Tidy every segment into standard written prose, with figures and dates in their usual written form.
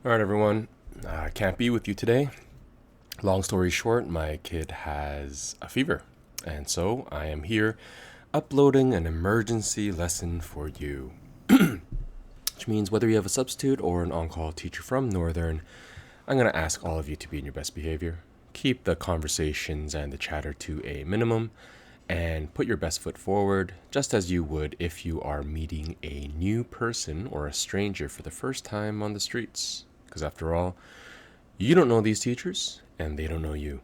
All right, everyone. I can't be with you today. Long story short, my kid has a fever, and so I am here uploading an emergency lesson for you. Which means whether you have a substitute or an on call teacher from Northern, I'm going to ask all of you to be in your best behavior. Keep the conversations and the chatter to a minimum, and put your best foot forward, just as you would if you are meeting a new person or a stranger for the first time on the streets. Because after all, you don't know these teachers, and they don't know you.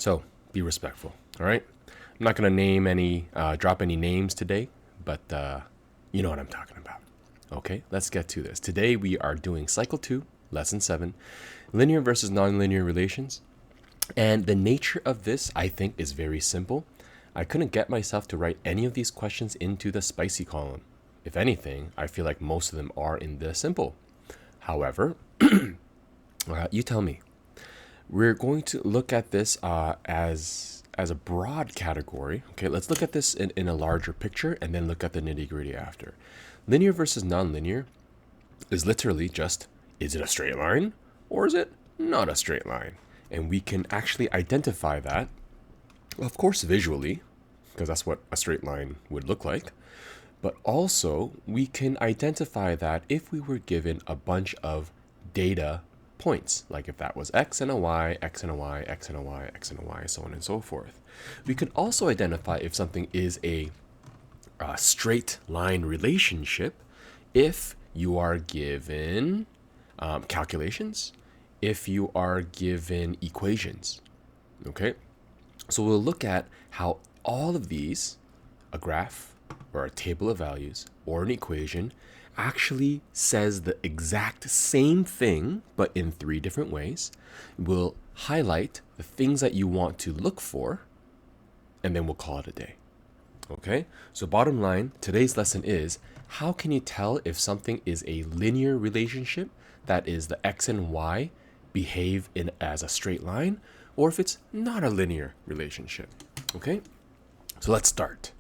So be respectful, all right? I'm not going to drop any names today, but you know what I'm talking about. Okay, let's get to this. Today we are doing Cycle 2, Lesson 7, Linear versus Nonlinear Relations. And the nature of this, I think, is very simple. I couldn't get myself to write any of these questions into the spicy column. If anything, I feel like most of them are in the simple. However, you tell me. We're going to look at this as a broad category. Okay, let's look at this in a larger picture and then look at the nitty gritty after. Linear versus nonlinear is literally just, is it a straight line or is it not a straight line? And we can actually identify that, of course, visually, because that's what a straight line would look like. But also, we can identify that if we were given a bunch of data points, like if that was x and a y, x and a y, x and a y, x and a y, so on and so forth. We could also identify if something is a straight line relationship if you are given calculations, if you are given equations. Okay, so we'll look at how all of these, a graph or a table of values or an equation, actually says the exact same thing but in three different ways. We'll highlight the things that you want to look for, and then we'll call it a day. Okay, so bottom line, today's lesson is, how can you tell if something is a linear relationship, that is the x and y behave as a straight line, or if it's not a linear relationship? Okay, so let's start.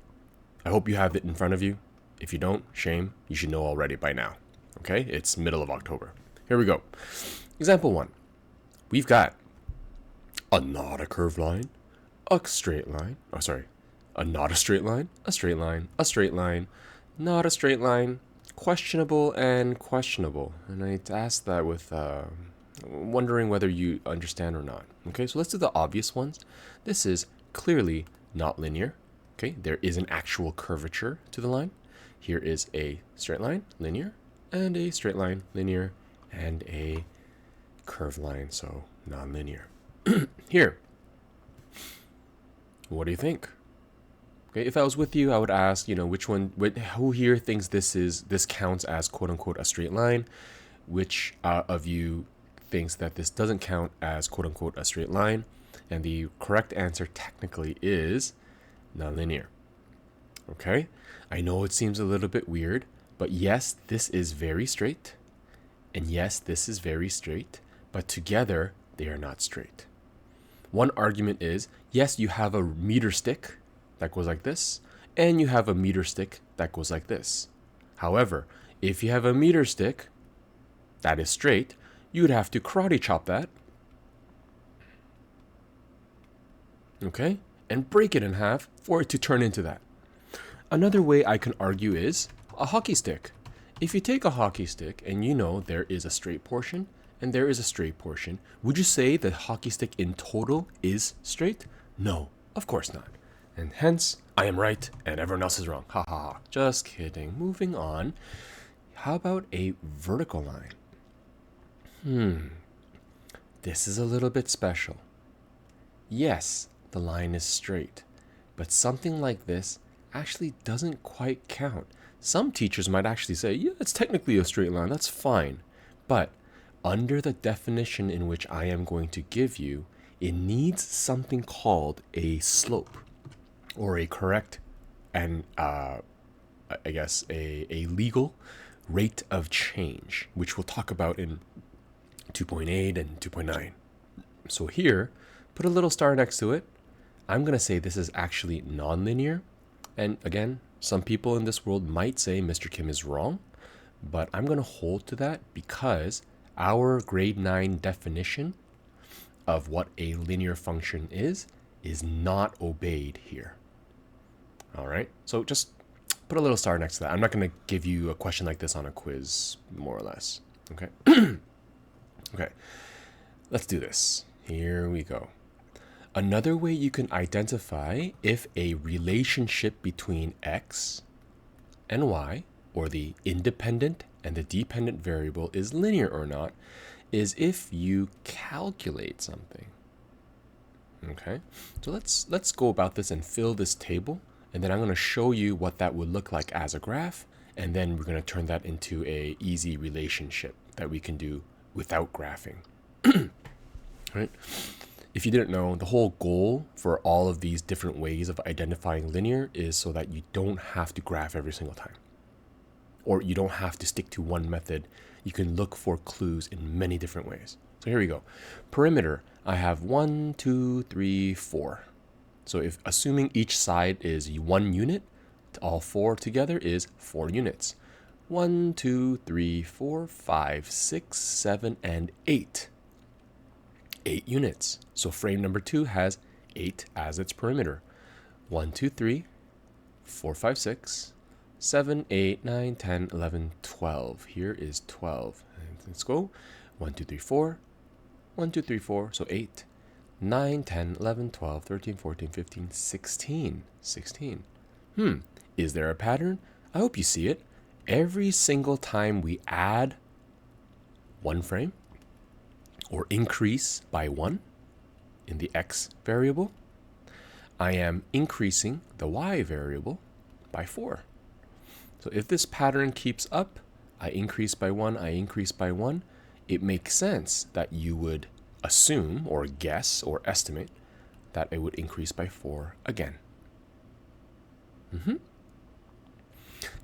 I hope you have it in front of you. If you don't, shame, you should know already by now. Okay, it's middle of October. Here we go. Example 1. We've got a not a curved line, a straight line. Oh, sorry. A not a straight line, a straight line, a straight line, not a straight line, questionable and questionable. And I asked that with wondering whether you understand or not. Okay, so let's do the obvious ones. This is clearly not linear. Okay, there is an actual curvature to the line. Here is a straight line, linear, and a straight line, linear, and a curved line, so non-linear. Here, what do you think? Okay, if I was with you, I would ask, who here thinks this counts as quote unquote a straight line? Which of you thinks that this doesn't count as quote unquote a straight line? And the correct answer technically is nonlinear. Okay, I know it seems a little bit weird, but yes, this is very straight, and yes, this is very straight, but together they are not straight. One argument is, yes, you have a meter stick that goes like this, and you have a meter stick that goes like this. However, if you have a meter stick that is straight, you would have to karate chop that, okay, and break it in half for it to turn into that. Another way I can argue is a hockey stick. If you take a hockey stick and you know there is a straight portion and there is a straight portion, would you say the hockey stick in total is straight? No, of course not. And hence, I am right and everyone else is wrong. Ha ha ha. Just kidding. Moving on. How about a vertical line? This is a little bit special. Yes, the line is straight, but something like this actually doesn't quite count. Some teachers might actually say, yeah, it's technically a straight line, that's fine. But under the definition in which I am going to give you, it needs something called a slope, or a correct and I guess a legal rate of change, which we'll talk about in 2.8 and 2.9. So here, put a little star next to it. I'm going to say this is actually nonlinear. And again, some people in this world might say Mr. Kim is wrong, but I'm going to hold to that because our grade 9 definition of what a linear function is not obeyed here. All right, so just put a little star next to that. I'm not going to give you a question like this on a quiz, more or less. Okay. Okay, let's do this. Here we go. Another way you can identify if a relationship between x and y, or the independent and the dependent variable, is linear or not is if you calculate something. Okay, so let's go about this and fill this table, and then I'm going to show you what that would look like as a graph, and then we're going to turn that into a easy relationship that we can do without graphing. Right? If you didn't know, the whole goal for all of these different ways of identifying linear is so that you don't have to graph every single time, or you don't have to stick to one method. You can look for clues in many different ways. So here we go. Perimeter, I have 1, 2, 3, 4. So if assuming each side is 1 unit, all 4 together is 4 units. 1, 2, 3, 4, 5, 6, 7, and 8. 8 units. So frame number 2 has 8 as its perimeter. 1, 2, 3, 4, 5, 6, 7, 8, 9, 10, 11, 12. Here is 12. Let's go. 1, 2, 3, 4. 1, 2, 3, 4. So 8, 9, 10, 11, 12, 13, 14, 15, 16. 16. Is there a pattern? I hope you see it. Every single time we add 1 frame or increase by 1 in the x variable, I am increasing the y variable by 4. So if this pattern keeps up, I increase by 1, I increase by 1, it makes sense that you would assume or guess or estimate that it would increase by 4 again.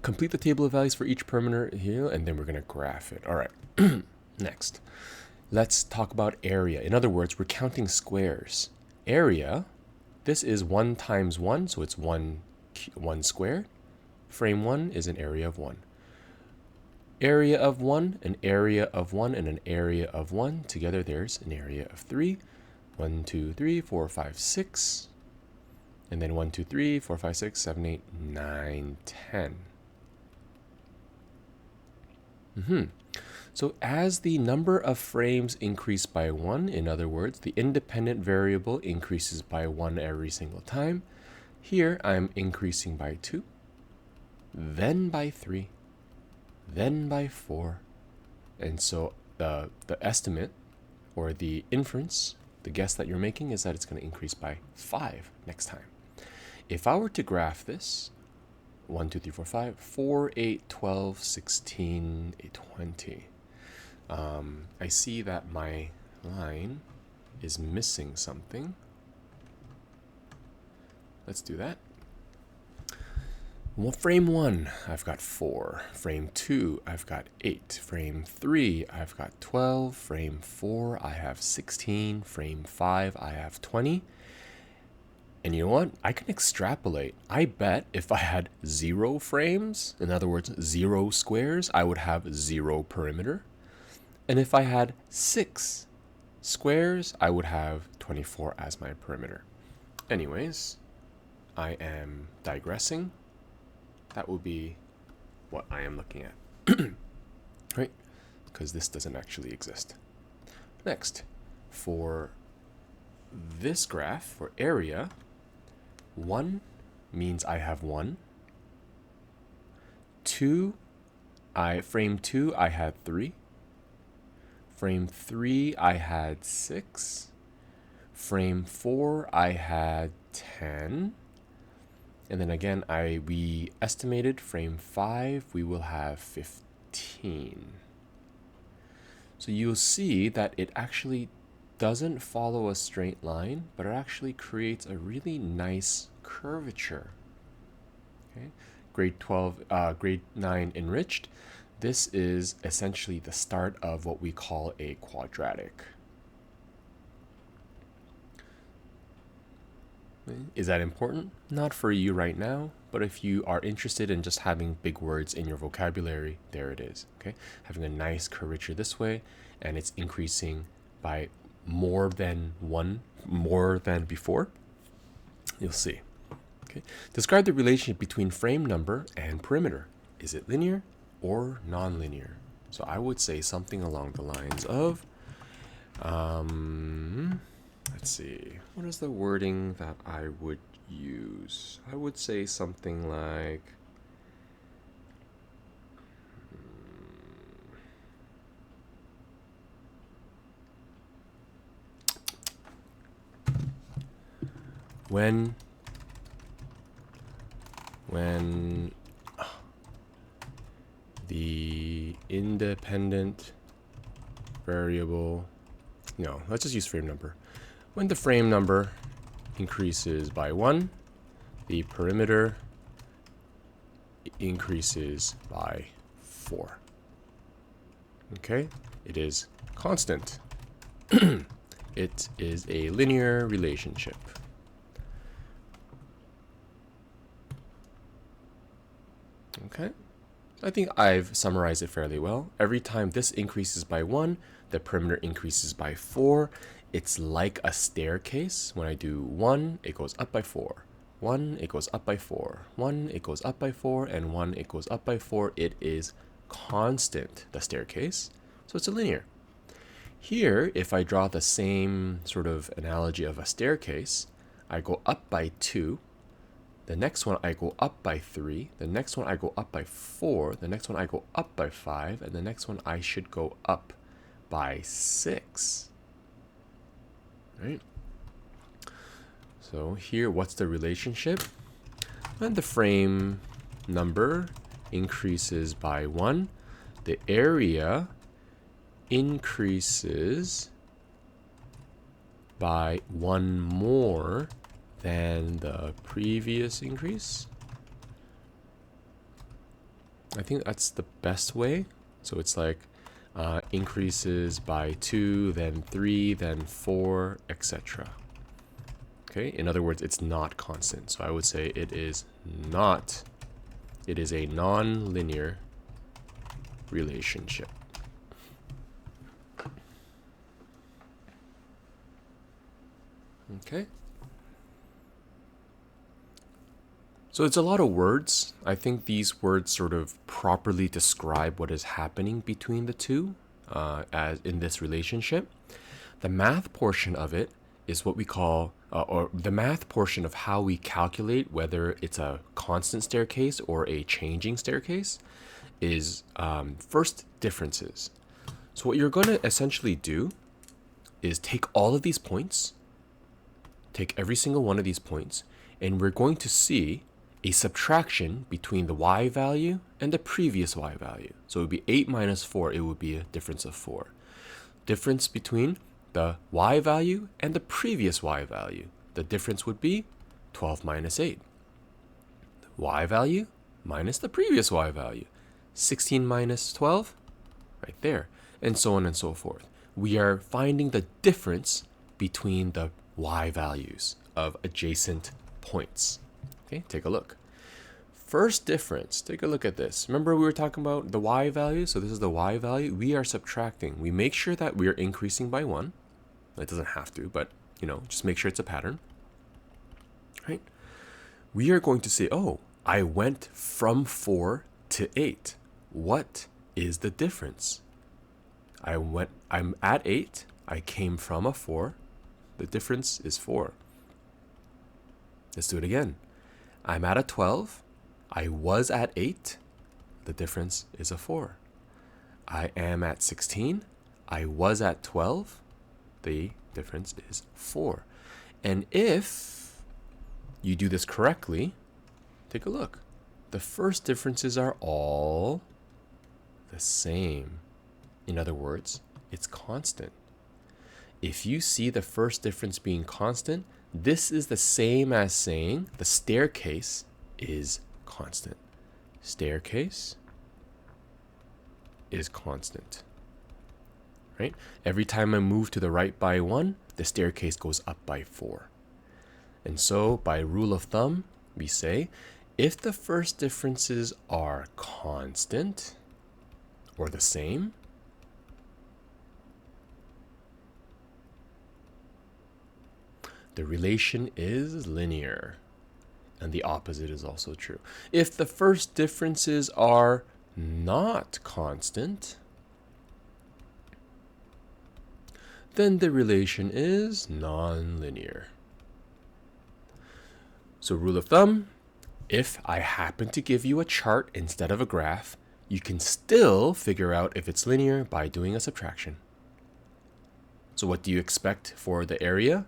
Complete the table of values for each perimeter here, and then we're going to graph it. All right. Next, let's talk about area. In other words, we're counting squares. Area, this is 1 times 1, so it's 1 squared. Frame 1 is an area of 1. Area of 1, an area of 1, and an area of 1. Together, there's an area of 3. 1, 2, 3, 4, 5, 6. And then 1, 2, 3, 4, 5, 6, 7, 8, 9, 10. So as the number of frames increase by 1, in other words, the independent variable increases by 1 every single time. Here, I'm increasing by 2, then by 3, then by 4. And so the estimate, or the inference, the guess that you're making is that it's going to increase by 5 next time. If I were to graph this, 1, 2, 3, 4, 5, 4, 8, 12, 16, 20. I see that my line is missing something. Let's do that. Well, frame 1, I've got 4. Frame 2, I've got 8. Frame 3, I've got 12. Frame 4, I have 16. Frame 5, I have 20. And you know what? I can extrapolate. I bet if I had 0 frames, in other words, 0 squares, I would have 0 perimeter. And if I had 6 squares, I would have 24 as my perimeter. Anyways, I am digressing. That will be what I am looking at. Right? Because this doesn't actually exist. Next, for this graph, for area, 1 means I have 1. 2, frame 2, I had 3. Frame 3, I had 6. Frame 4, I had 10. And then again, we estimated frame 5, we will have 15. So you'll see that it actually doesn't follow a straight line, but it actually creates a really nice curvature. Okay? Grade 9 enriched. This is essentially the start of what we call a quadratic. Is that important? Not for you right now, but if you are interested in just having big words in your vocabulary, there it is. Okay, having a nice curvature this way, and it's increasing by more than one, more than before. You'll see. Okay, describe the relationship between frame number and perimeter. Is it linear or nonlinear? So I would say something along the lines of, let's see, what is the wording that I would use? I would say something like, when the independent variable, no, let's just use frame number. When the frame number increases by 1, the perimeter increases by 4. Okay, it is constant. It is a linear relationship. Okay, I think I've summarized it fairly well. Every time this increases by 1, the perimeter increases by 4. It's like a staircase. When I do 1, it goes up by 4. 1, it goes up by 4. 1, it goes up by 4. And 1, it goes up by 4. It is constant, the staircase. So it's a linear. Here, if I draw the same sort of analogy of a staircase, I go up by 2. The next one I go up by 3. The next one I go up by 4. The next one I go up by 5. And the next one I should go up by 6. Right? So here, what's the relationship? When the frame number increases by 1, the area increases by 1 more than the previous increase. I think that's the best way. So it's like increases by 2, then 3, then 4, etc. Okay, in other words, it's not constant. So I would say it is a non-linear relationship. Okay. So it's a lot of words. I think these words sort of properly describe what is happening between the two as in this relationship. The math portion of it is what we call, or the math portion of how we calculate whether it's a constant staircase or a changing staircase is first differences. So what you're going to essentially do is take all of these points, take every single one of these points, and we're going to see a subtraction between the y value and the previous y value. So it would be 8 minus 4, it would be a difference of 4. Difference between the y value and the previous y value. The difference would be 12 minus 8. The y value minus the previous y value. 16 minus 12, right there. And so on and so forth. We are finding the difference between the y values of adjacent points. Okay, take a look. First difference, take a look at this. Remember we were talking about the y value? So this is the y value. We are subtracting. We make sure that we are increasing by 1. It doesn't have to, but just make sure it's a pattern. Right? We are going to say, oh, I went from 4 to 8. What is the difference? I'm at 8. I came from a 4. The difference is 4. Let's do it again. I'm at a 12. I was at 8. The difference is a 4. I am at 16. I was at 12. The difference is 4. And if you do this correctly, take a look. The first differences are all the same. In other words, it's constant. If you see the first difference being constant, this is the same as saying the staircase is constant. Staircase is constant. Right? Every time I move to the right by 1, the staircase goes up by 4. And so by rule of thumb, we say if the first differences are constant or the same, the relation is linear. And the opposite is also true. If the first differences are not constant, then the relation is nonlinear. So rule of thumb, if I happen to give you a chart instead of a graph, you can still figure out if it's linear by doing a subtraction. So what do you expect for the area?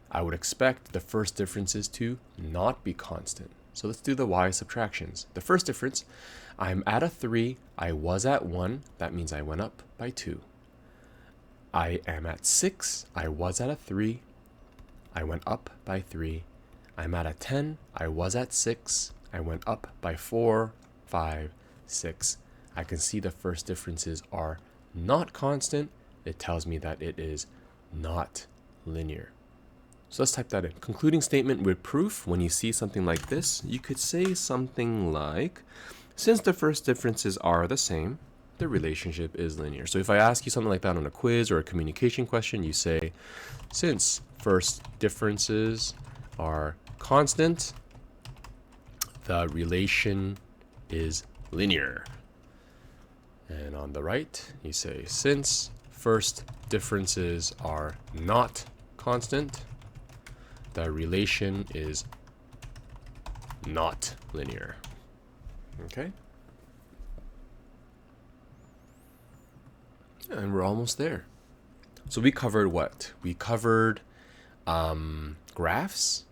I would expect the first differences to not be constant. So let's do the y subtractions. The first difference, I'm at a 3, I was at 1, that means I went up by 2. I am at 6, I was at a 3, I went up by 3. I'm at a 10, I was at 6, I went up by 4, 5, 6. I can see the first differences are not constant. It tells me that it is not linear. So let's type that in. Concluding statement with proof. When you see something like this, you could say something like, since the first differences are the same, the relationship is linear. So if I ask you something like that on a quiz or a communication question, you say, since first differences are constant, the relation is linear. And on the right, you say, since first differences are not constant, the relation is not linear. Okay? And we're almost there. So we covered what? We covered graphs.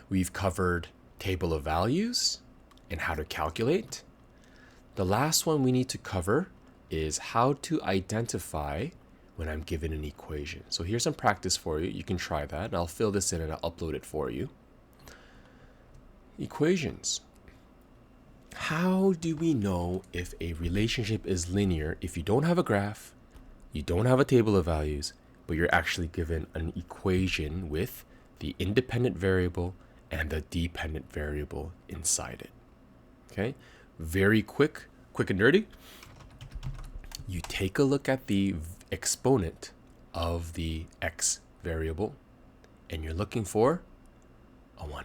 We've covered table of values and how to calculate. The last one we need to cover is how to identify when I'm given an equation. So here's some practice for you. You can try that, and I'll fill this in and I'll upload it for you. Equations. How do we know if a relationship is linear if you don't have a graph, you don't have a table of values, but you're actually given an equation with the independent variable and the dependent variable inside it? Okay, very quick and dirty. You take a look at the exponent of the x variable, and you're looking for a 1.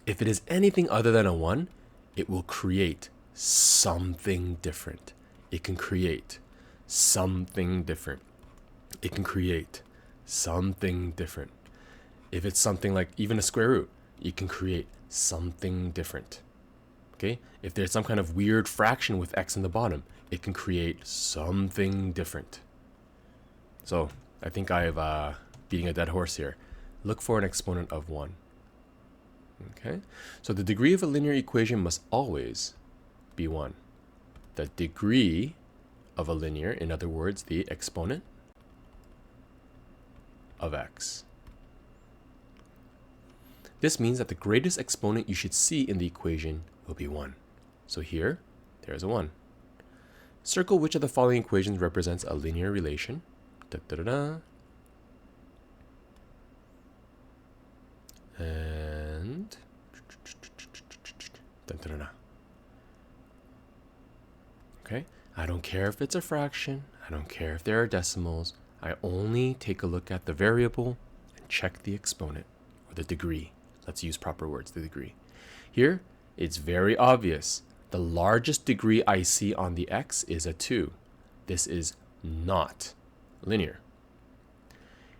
If it is anything other than a 1, it will create something different. It can create something different. It can create something different. If it's something like even a square root, you can create something different. Okay? If there's some kind of weird fraction with x in the bottom, it can create something different. So I think I've beating a dead horse here. Look for an exponent of 1. Okay? So the degree of a linear equation must always be 1. The degree of a linear, in other words, the exponent of x. This means that the greatest exponent you should see in the equation will be 1. So here, there's a 1. Circle which of the following equations represents a linear relation. And okay, I don't care if it's a fraction. I don't care if there are decimals. I only take a look at the variable and check the exponent or the degree. Let's use proper words, the degree. Here, it's very obvious. The largest degree I see on the x is a 2. This is not linear.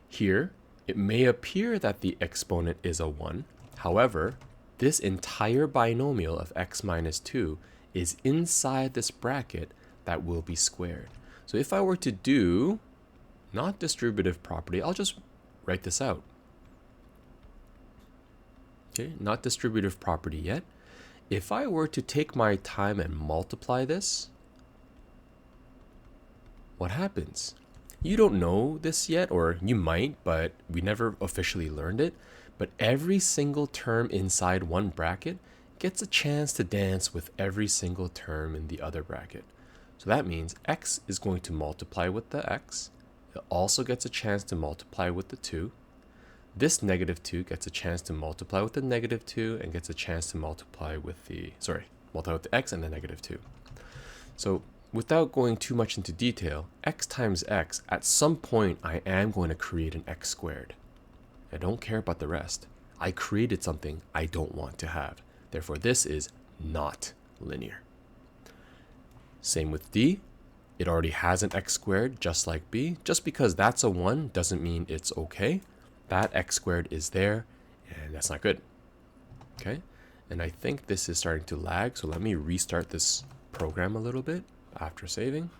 Here, it may appear that the exponent is a 1. However, this entire binomial of x minus 2 is inside this bracket that will be squared. So if I were to do not distributive property, I'll just write this out. Okay, not distributive property yet. If I were to take my time and multiply this, what happens? You don't know this yet, or you might, but we never officially learned it. But every single term inside one bracket gets a chance to dance with every single term in the other bracket. So that means x is going to multiply with the x, It also gets a chance to multiply with the 2. This negative 2 gets a chance to multiply with the negative 2 and gets a chance to multiply with the, multiply with the x and the negative 2. So without going too much into detail, x times x, at some point I am going to create an x squared. I don't care about the rest. I created something I don't want to have. Therefore, this is not linear. Same with D. It already has an x squared, just like B. Just because that's a 1 doesn't mean it's okay. That x squared is there, and that's not good. Okay? And I think this is starting to lag, so let me restart this program a little bit after saving.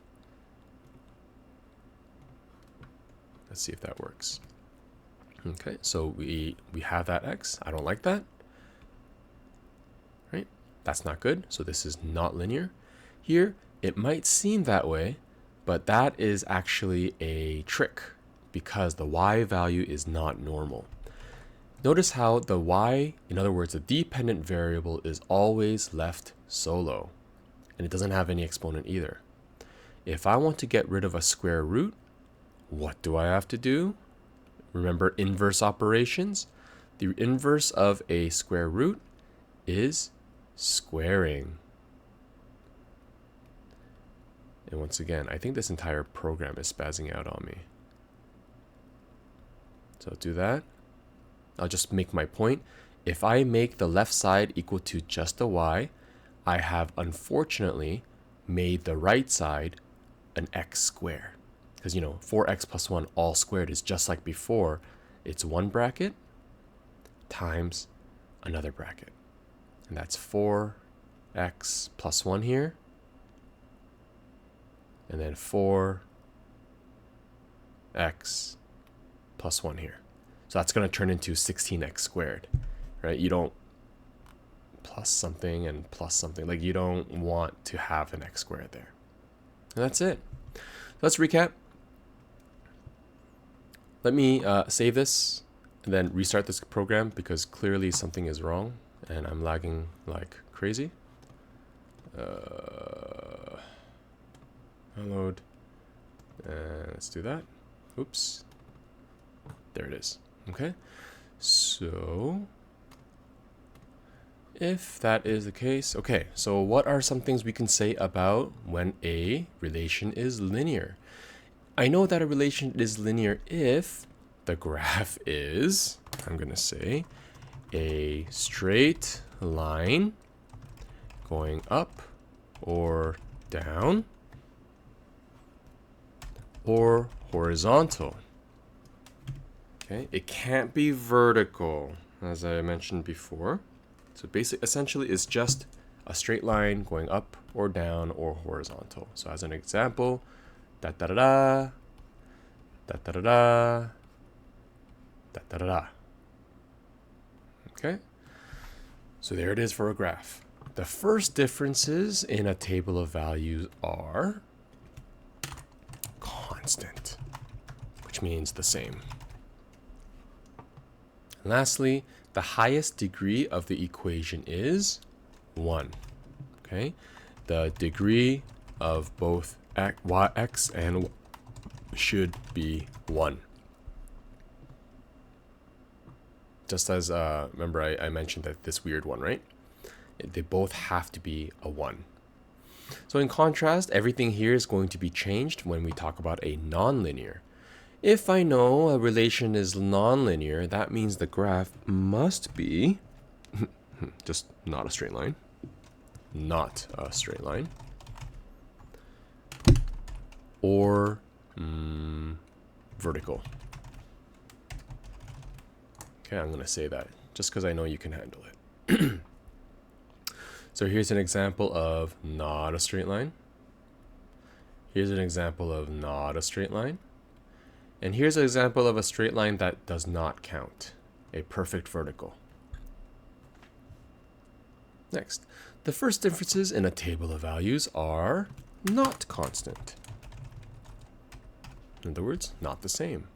Let's see if that works. Okay, so we have that x. I don't like that. Right? That's not good. So this is not linear. Here, it might seem that way, but that is actually a trick because the y value is not normal. Notice how the y, in other words, the dependent variable is always left solo, and it doesn't have any exponent either. If I want to get rid of a square root, what do I have to do? Remember inverse operations? The inverse of a square root is squaring. And once again, I think this entire program is spazzing out on me. So do that. I'll just make my point. If I make the left side equal to just a y, I have unfortunately made the right side an x squared. Because, 4x plus 1 all squared is just like before. It's one bracket times another bracket. And that's 4x plus 1 here. And then 4x plus 1 here. So that's going to turn into 16x squared, right? You don't plus something and plus something. Like, you don't want to have an x squared there. And that's it. Let's recap. Let me save this and then restart this program because clearly something is wrong and I'm lagging like crazy. Download. Let's do that. Oops. There it is. Okay. So if that is the case, okay, so what are some things we can say about when a relation is linear? I know that a relation is linear if the graph is, I'm going to say, a straight line going up or down or horizontal. Okay, it can't be vertical, as I mentioned before. So essentially, it's just a straight line going up or down or horizontal. So as an example, da da da da, da da da da, da da da da. Okay, so there it is for a graph. The first differences in a table of values are constant, which means the same. And lastly, the highest degree of the equation is 1. Okay, the degree of both x and y should be 1. Just as, remember I mentioned that this weird one, right? They both have to be a 1. So in contrast, everything here is going to be changed when we talk about a nonlinear. If I know a relation is nonlinear, that means the graph must be just not a straight line. Not a straight line. Or vertical. Okay, I'm going to say that just because I know you can handle it. So here's an example of not a straight line. Here's an example of not a straight line. And here's an example of a straight line that does not count, a perfect vertical. Next, the first differences in a table of values are not constant. In other words, not the same.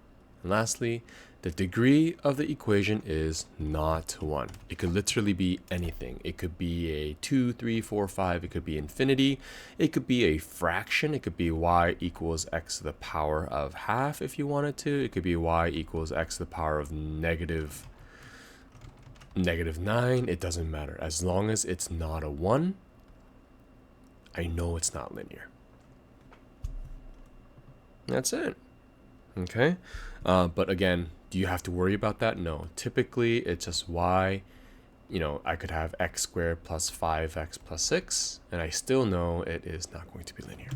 And lastly, The degree of the equation is not 1. It could literally be anything. It could be a 2, 3, 4, 5. It could be infinity. It could be a fraction. It could be y equals x to the power of half if you wanted to. It could be y equals x to the power of negative 9. It doesn't matter. As long as it's not a 1, I know it's not linear. That's it. Okay? But again, do you have to worry about that? No. Typically, it's just y. I could have x squared plus 5x plus 6, and I still know it is not going to be linear.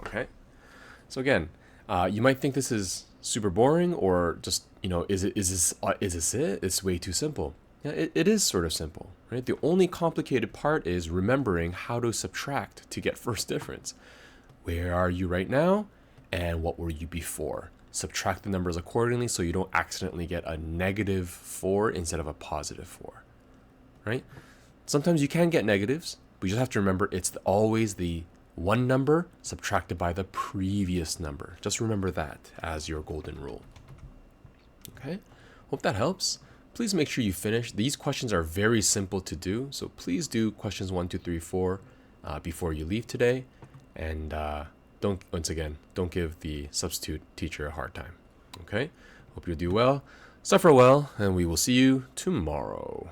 Okay? So again, you might think this is super boring, or just, is this it? It's way too simple. Yeah, it is sort of simple, right? The only complicated part is remembering how to subtract to get first difference. Where are you right now? And what were you before? Subtract the numbers accordingly so you don't accidentally get a negative 4 instead of a positive 4, right? Sometimes you can get negatives, but you just have to remember it's always the one number subtracted by the previous number. Just remember that as your golden rule. Okay, hope that helps. Please make sure you finish. These questions are very simple to do, so please do questions 1, 2, 3, 4 before you leave today. And don't give the substitute teacher a hard time. Okay? Hope you'll do well, suffer well, and we will see you tomorrow.